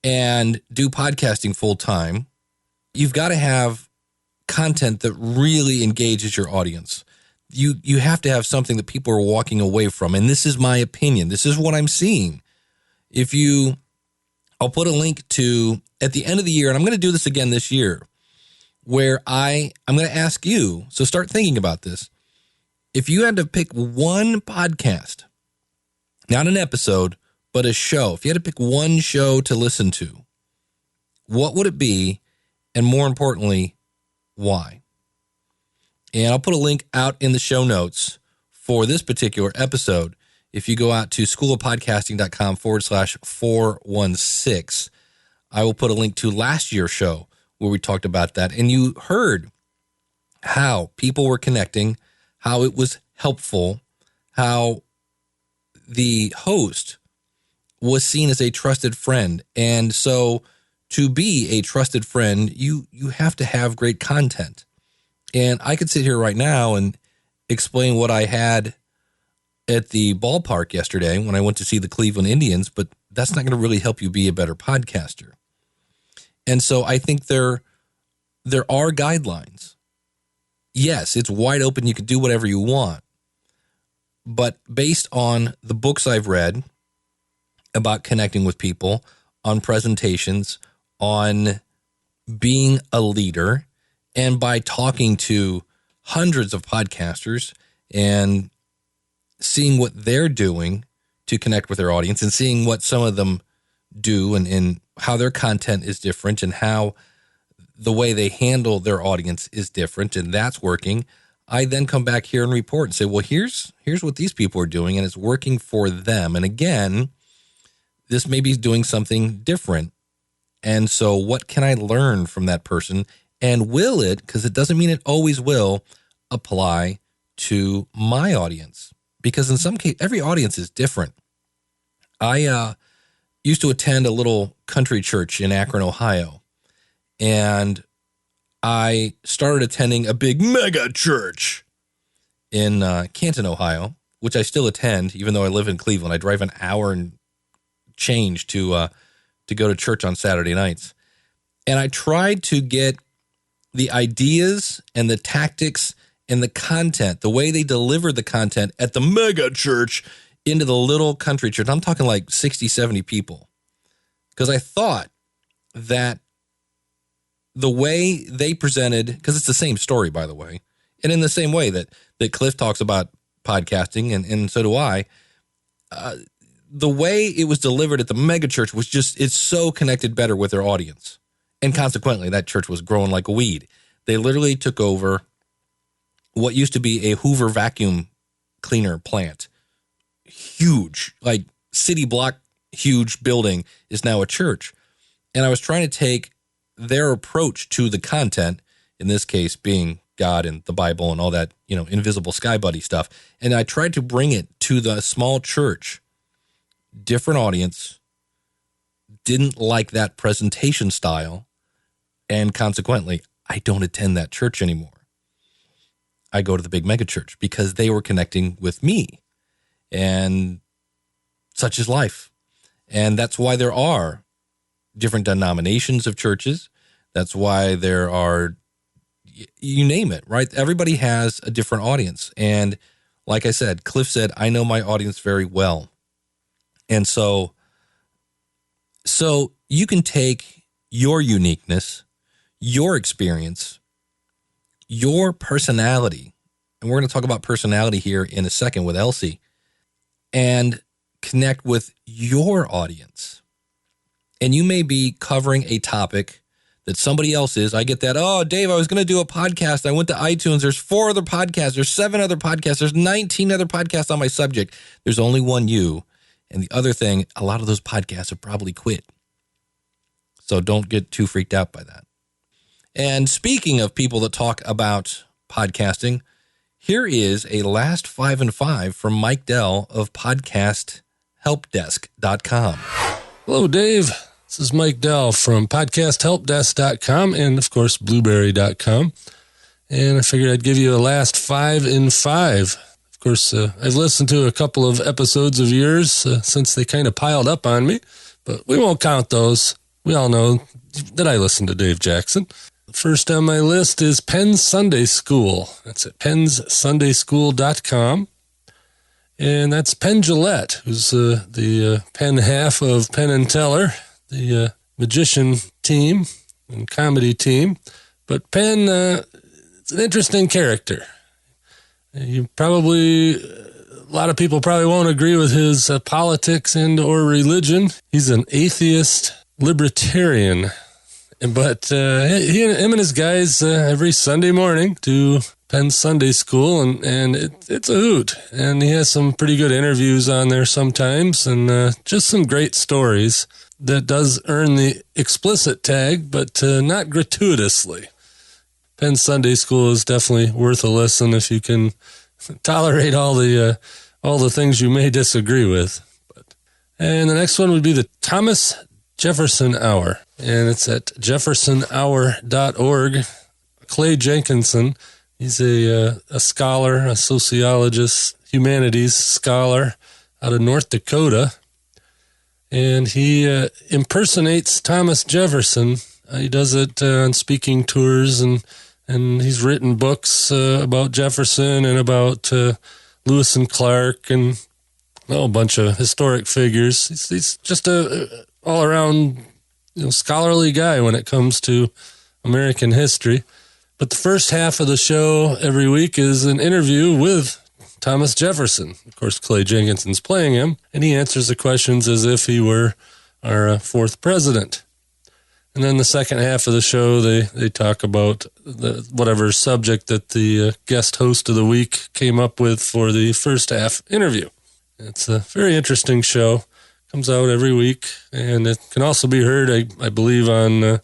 and do podcasting full time, you've got to have content that really engages your audience. You have to have something that people are walking away from. And this is my opinion. This is what I'm seeing. I'll put a link to, at the end of the year, and I'm going to do this again this year, where I'm going to ask you, so start thinking about this. If you had to pick one podcast, not an episode, but a show, if you had to pick one show to listen to, what would it be? And more importantly, why? And I'll put a link out in the show notes for this particular episode. If you go out to schoolofpodcasting.com/416, I will put a link to last year's show where we talked about that. And you heard how people were connecting, how it was helpful, how the host was seen as a trusted friend. And so to be a trusted friend, you have to have great content. And I could sit here right now and explain what I had at the ballpark yesterday when I went to see the Cleveland Indians, but that's not going to really help you be a better podcaster. And so I think there are guidelines. Yes, it's wide open. You can do whatever you want. but based on the books I've read about connecting with people, on presentations, on being a leader, and by talking to hundreds of podcasters and seeing what they're doing to connect with their audience and seeing what some of them do and how their content is different and how the way they handle their audience is different and that's working, I then come back here and report and say, well, here's what these people are doing and it's working for them. And again, this may be doing something different. And so what can I learn from that person? And will it, because it doesn't mean it always will, apply to my audience? Because in some cases, every audience is different. I used to attend a little country church in Akron, Ohio. And I started attending a big mega church in Canton, Ohio, which I still attend, even though I live in Cleveland. I drive an hour and change to go to church on Saturday nights. And I tried to get the ideas and the tactics and the content, the way they delivered the content at the mega church into the little country church. I'm talking like 60, 70 people. Because I thought that the way they presented, because it's the same story, by the way, and in the same way that Cliff talks about podcasting, and so do I, the way it was delivered at the mega church was just, it's so connected better with their audience. And consequently, that church was growing like a weed. They literally took over what used to be a Hoover vacuum cleaner plant. Huge, like city block, huge building is now a church. And I was trying to take their approach to the content, in this case being God and the Bible and all that, invisible sky buddy stuff. And I tried to bring it to the small church. Different audience, didn't like that presentation style, and consequently, I don't attend that church anymore. I go to the big mega church because they were connecting with me, and such is life. And that's why there are different denominations of churches. That's why there are, you name it, right? Everybody has a different audience. And like I said, Cliff said, I know my audience very well. And so you can take your uniqueness, your experience, your personality, and we're going to talk about personality here in a second with Elsie, and connect with your audience. And you may be covering a topic that somebody else is. I get that, oh, Dave, I was going to do a podcast. I went to iTunes. There's 4 other podcasts. There's 7 other podcasts. There's 19 other podcasts on my subject. There's only one you. And the other thing, a lot of those podcasts have probably quit. So don't get too freaked out by that. And speaking of people that talk about podcasting, here is a last 5 and 5 from Mike Dell of podcasthelpdesk.com. Hello, Dave. This is Mike Dell from podcasthelpdesk.com and, of course, blueberry.com. And I figured I'd give you a last 5 in 5. Of course, I've listened to a couple of episodes of yours since they kind of piled up on me, but we won't count those. We all know that I listen to Dave Jackson. First on my list is Penn's Sunday School. That's at pennsundayschool.com. And that's Penn Jillette, who's the Penn half of Penn and Teller, the magician team and comedy team. But Penn, it's an interesting character. A lot of people probably won't agree with his politics and or religion. He's an atheist libertarian. But him and his guys every Sunday morning do Penn Sunday School, and it's a hoot. And he has some pretty good interviews on there sometimes, and just some great stories that does earn the explicit tag, but not gratuitously. Penn Sunday School is definitely worth a listen if you can tolerate all the things you may disagree with. And the next one would be the Thomas Jefferson Hour, and it's at jeffersonhour.org. Clay Jenkinson, he's a scholar, a sociologist, humanities scholar out of North Dakota, and he impersonates Thomas Jefferson. He does it on speaking tours, and he's written books about Jefferson and about Lewis and Clark and a bunch of historic figures. He's just a all-around scholarly guy when it comes to American history. But the first half of the show every week is an interview with Thomas Jefferson. Of course, Clay Jenkinson's playing him, and he answers the questions as if he were our fourth president. And then the second half of the show, they talk about whatever subject that the guest host of the week came up with for the first half interview. It's a very interesting show. Comes out every week, and it can also be heard, I believe, on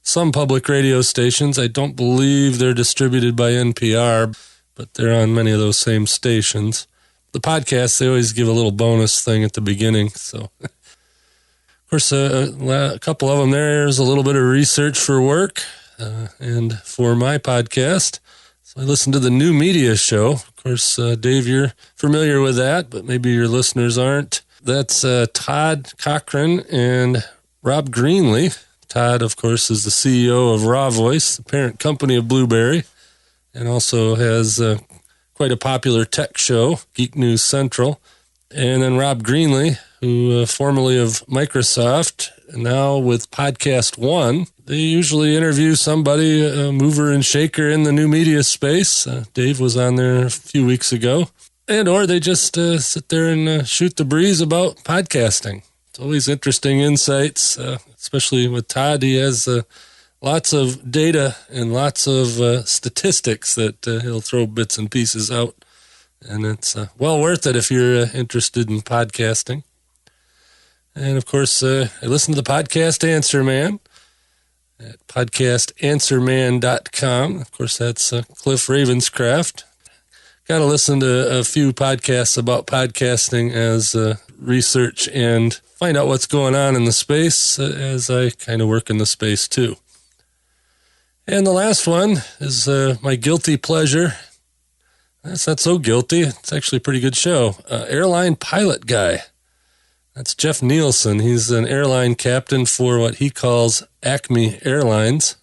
some public radio stations. I don't believe they're distributed by NPR, but they're on many of those same stations. The podcasts, they always give a little bonus thing at the beginning, so... Of course, a couple of them there's a little bit of research for work and for my podcast. So I listened to the New Media Show. Of course, Dave, you're familiar with that, but maybe your listeners aren't. That's Todd Cochran and Rob Greenlee. Todd, of course, is the CEO of Raw Voice, the parent company of Blueberry, and also has quite a popular tech show, Geek News Central. And then Rob Greenlee, who formerly of Microsoft, now with Podcast One. They usually interview somebody, a mover and shaker in the new media space. Dave was on there a few weeks ago. Or they just sit there and shoot the breeze about podcasting. It's always interesting insights, especially with Todd. He has lots of data and lots of statistics that he'll throw bits and pieces out. And it's well worth it if you're interested in podcasting. And, of course, I listen to the podcast Answer Man at podcastanswerman.com. Of course, that's Cliff Ravenscraft. Got to listen to a few podcasts about podcasting as research and find out what's going on in the space as I kind of work in the space, too. And the last one is my guilty pleasure. That's not so guilty. It's actually a pretty good show. Airline Pilot Guy. That's Jeff Nielsen. He's an airline captain for what he calls Acme Airlines,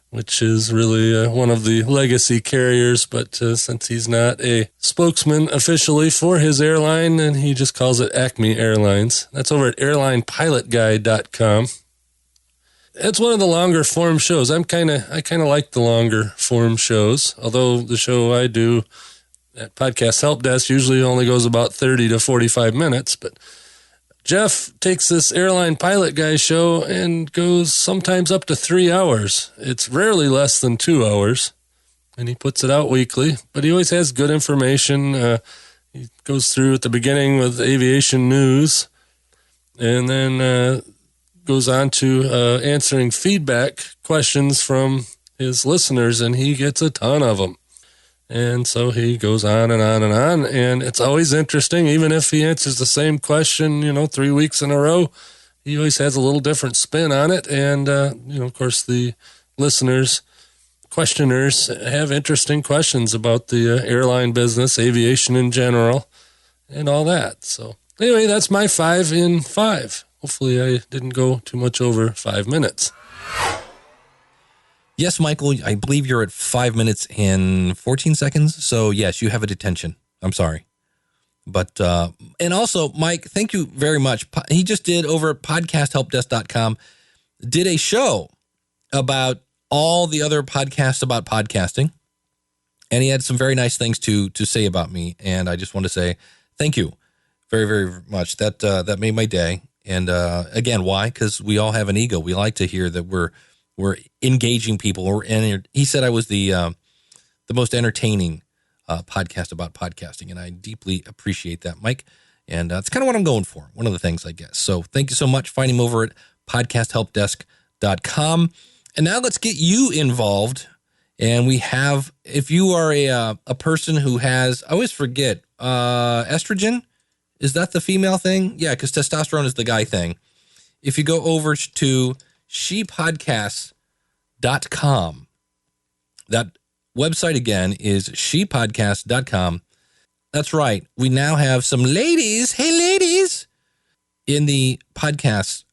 which is really one of the legacy carriers. But since he's not a spokesman officially for his airline, and he just calls it Acme Airlines. That's over at airlinepilotguy.com. It's one of the longer form shows. I kind of like the longer form shows, although the show I do at Podcast Help Desk usually only goes about 30 to 45 minutes. But Jeff takes this Airline Pilot Guy show and goes sometimes up to 3 hours. It's rarely less than 2 hours, and he puts it out weekly. But he always has good information. He goes through at the beginning with aviation news, and then goes on to answering feedback questions from his listeners, and he gets a ton of them. And so he goes on and on and on, and it's always interesting. Even if he answers the same question, 3 weeks in a row, he always has a little different spin on it. And, of course, the listeners, questioners have interesting questions about the airline business, aviation in general, and all that. So anyway, that's my 5 in 5. Hopefully I didn't go too much over 5 minutes. Yes, Michael, I believe you're at 5 minutes and 14 seconds. So, yes, you have a detention. I'm sorry. But, and also, Mike, thank you very much. He just did over at podcasthelpdesk.com, did a show about all the other podcasts about podcasting. And he had some very nice things to say about me. And I just want to say thank you very, very much. That made my day. And again, why? Because we all have an ego. We like to hear that we're engaging people. He said I was the most entertaining podcast about podcasting, and I deeply appreciate that, Mike. And that's kind of what I'm going for. One of the things, I guess. So thank you so much. Find him over at podcasthelpdesk.com. And now let's get you involved. And we have, if you are a person who has, I always forget, estrogen. Is that the female thing? Yeah, because testosterone is the guy thing. If you go over to shepodcasts.com, that website again is shepodcast.com. That's right. We now have some ladies, hey ladies, in the podcast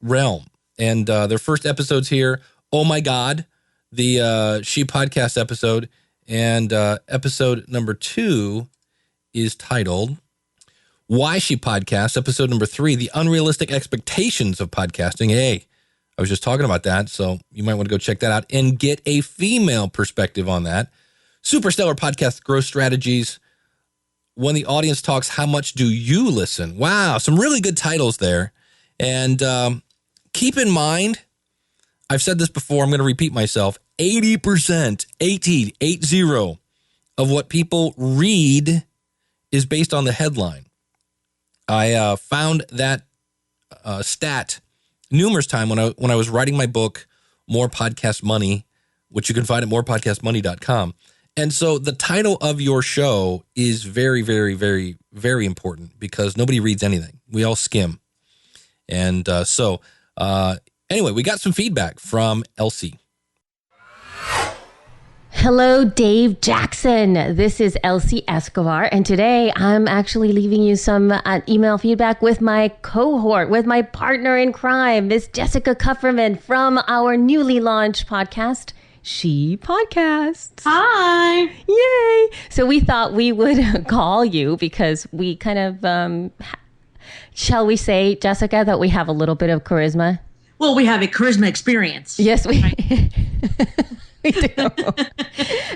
realm. And their first episode's here. Oh my God, the She Podcast episode. And episode number 2 is titled Why She Podcasts, episode number 3, The Unrealistic Expectations of Podcasting. Hey, I was just talking about that, so you might want to go check that out and get a female perspective on that. Superstellar Podcast Growth Strategies. When the audience talks, how much do you listen? Wow, some really good titles there. And keep in mind, I've said this before, I'm going to repeat myself, 80%, 80, of what people read is based on the headline. I found that stat numerous times when I was writing my book, More Podcast Money, which you can find at morepodcastmoney.com. And so the title of your show is very, very, very, very important because nobody reads anything. We all skim. And anyway, we got some feedback from Elsie. Hello, Dave Jackson. This is Elsie Escobar, and today I'm actually leaving you some email feedback with my cohort, with my partner in crime, Miss Jessica Kupferman from our newly launched podcast, She Podcasts. Hi. Yay. So we thought we would call you because we kind of, shall we say, Jessica, that we have a little bit of charisma? Well, we have a charisma experience. Yes, we we do.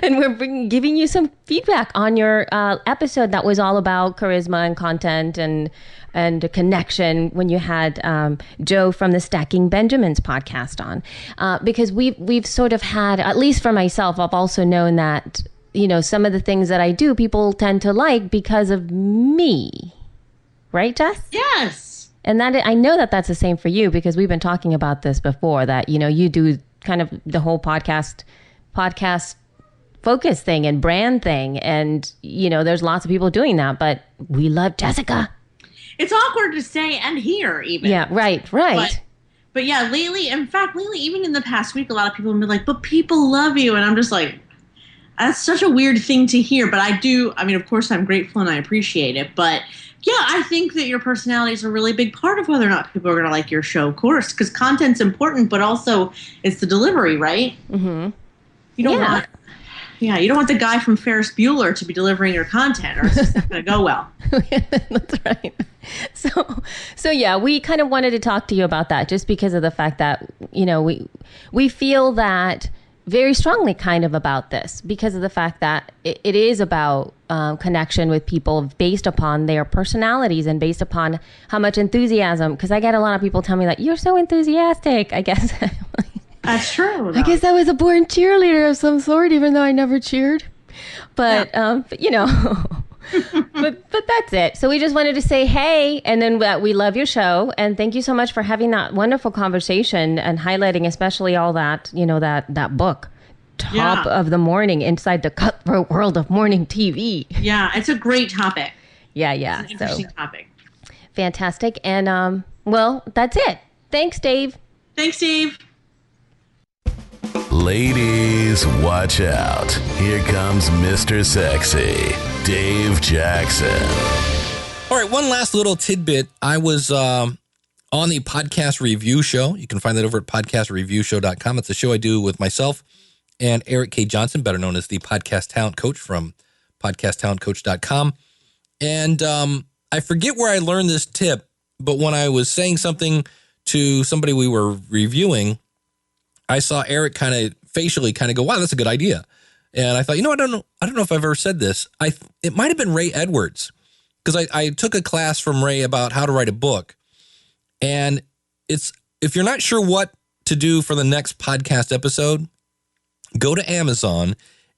And we're giving you some feedback on your episode that was all about charisma and content and a connection when you had Joe from the Stacking Benjamins podcast on. Because we've sort of had, at least for myself, I've also known that, you know, some of the things that I do, people tend to like because of me. Right, Jess? Yes. And that I know that that's the same for you because we've been talking about this before, that, you know, you do kind of the whole podcast focus thing and brand thing. And, you know, there's lots of people doing that, but we love Jessica. It's awkward to say and hear even. Yeah, right. But yeah, lately, even in the past week, a lot of people have been like, but people love you. And I'm just like, that's such a weird thing to hear. But of course I'm grateful and I appreciate it. But yeah, I think that your personality is a really big part of whether or not people are going to like your show, of course, because content's important, but also it's the delivery, right? Mm-hmm. You don't want the guy from Ferris Bueller to be delivering your content, or it's just not going to go well. That's right. So yeah, we kind of wanted to talk to you about that, just because of the fact that, you know, we feel that very strongly kind of about this because of the fact that it is about connection with people based upon their personalities and based upon how much enthusiasm. Because I get a lot of people tell me that you're so enthusiastic. I guess that's true. I guess I was a born cheerleader of some sort, even though I never cheered. But you know, but that's it. So we just wanted to say hey, and then that we love your show, and thank you so much for having that wonderful conversation and highlighting especially all that, you know, that book, Top of the Morning, Inside the Cutthroat World of Morning TV. Yeah, it's a great topic. Yeah. It's an interesting topic. Fantastic. And well, that's it. Thanks, Dave. Ladies, watch out. Here comes Mr. Sexy, Dave Jackson. All right, one last little tidbit. I was on the podcast review show. You can find that over at podcastreviewshow.com. It's a show I do with myself and Eric K. Johnson, better known as the Podcast Talent Coach from podcasttalentcoach.com. And I forget where I learned this tip, but when I was saying something to somebody we were reviewing, I saw Eric kind of facially kind of go, wow, that's a good idea. And I thought, you know, I don't know if I've ever said this. It might have been Ray Edwards, because I took a class from Ray about how to write a book. And it's, if you're not sure what to do for the next podcast episode, go to Amazon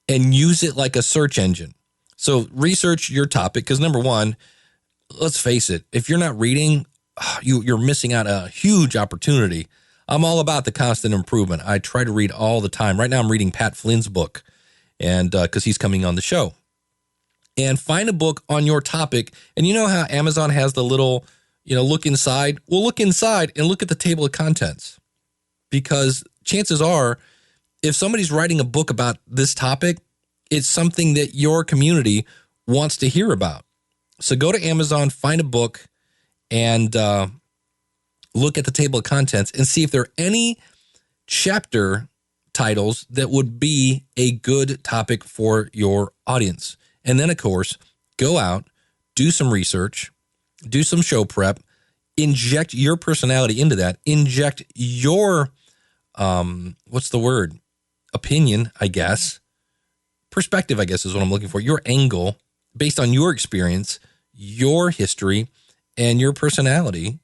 and use it like a search engine. So research your topic, because number one, let's face it, if you're not reading, you're missing out a huge opportunity. I'm all about the constant improvement. I try to read all the time. Right now I'm reading Pat Flynn's book, and because he's coming on the show. And find a book on your topic. And you know how Amazon has the little, you know, look inside? Well, look inside and look at the table of contents. Because chances are, if somebody's writing a book about this topic, it's something that your community wants to hear about. So go to Amazon, find a book, and look at the table of contents and see if there are any chapter titles that would be a good topic for your audience. And then, of course, go out, do some research, do some show prep, inject your personality into that, inject your, opinion, I guess. Perspective, I guess, is what I'm looking for. Your angle based on your experience, your history, and your personality,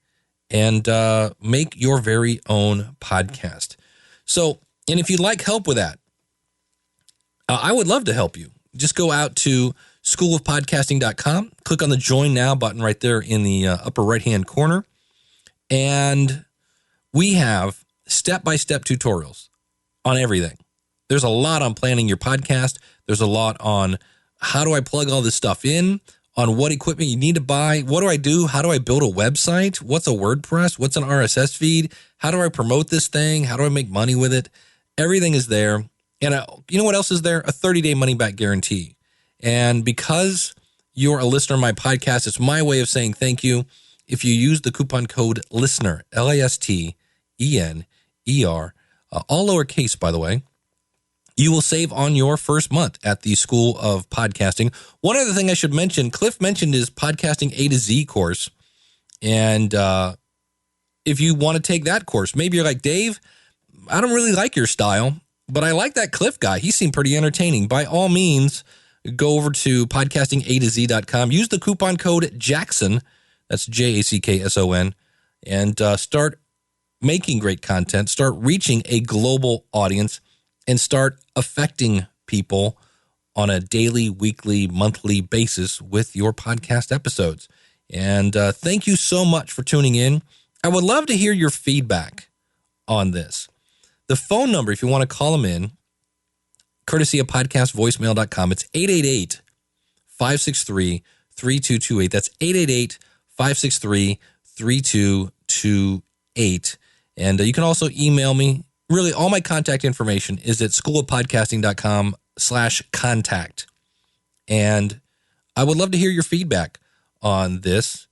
and make your very own podcast. So, and if you'd like help with that, I would love to help you. Just go out to schoolofpodcasting.com, click on the Join Now button right there in the upper right-hand corner, and we have step-by-step tutorials on everything. There's a lot on planning your podcast. There's a lot on how do I plug all this stuff in, on what equipment you need to buy. What do I do? How do I build a website? What's a WordPress? What's an RSS feed? How do I promote this thing? How do I make money with it? Everything is there. And you know what else is there? A 30-day money-back guarantee. And because you're a listener of my podcast, it's my way of saying thank you. If you use the coupon code LISTENER, LASTENER, all lowercase, by the way, you will save on your first month at the School of Podcasting. One other thing I should mention, Cliff mentioned his Podcasting A to Z course. And if you want to take that course, maybe you're like, Dave, I don't really like your style, but I like that Cliff guy. He seemed pretty entertaining. By all means, go over to podcastingatoz.com. Use the coupon code Jackson, that's JACKSON, and start making great content, start reaching a global audience, and start affecting people on a daily, weekly, monthly basis with your podcast episodes. And thank you so much for tuning in. I would love to hear your feedback on this. The phone number, if you want to call them in, courtesy of podcastvoicemail.com, it's 888-563-3228. That's 888-563-3228. And you can also email me. Really, all my contact information is at schoolofpodcasting.com/contact. And I would love to hear your feedback on this.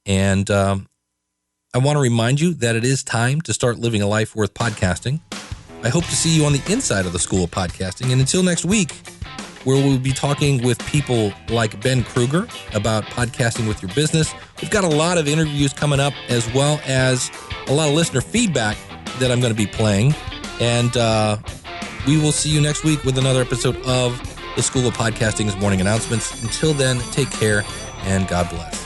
And I want to remind you that it is time to start living a life worth podcasting. I hope to see you on the inside of the School of Podcasting. And until next week, where we'll be talking with people like Ben Kruger about podcasting with your business. We've got a lot of interviews coming up, as well as a lot of listener feedback that I'm going to be playing. And we will see you next week with another episode of the School of Podcasting's morning announcements. Until then, take care and God bless.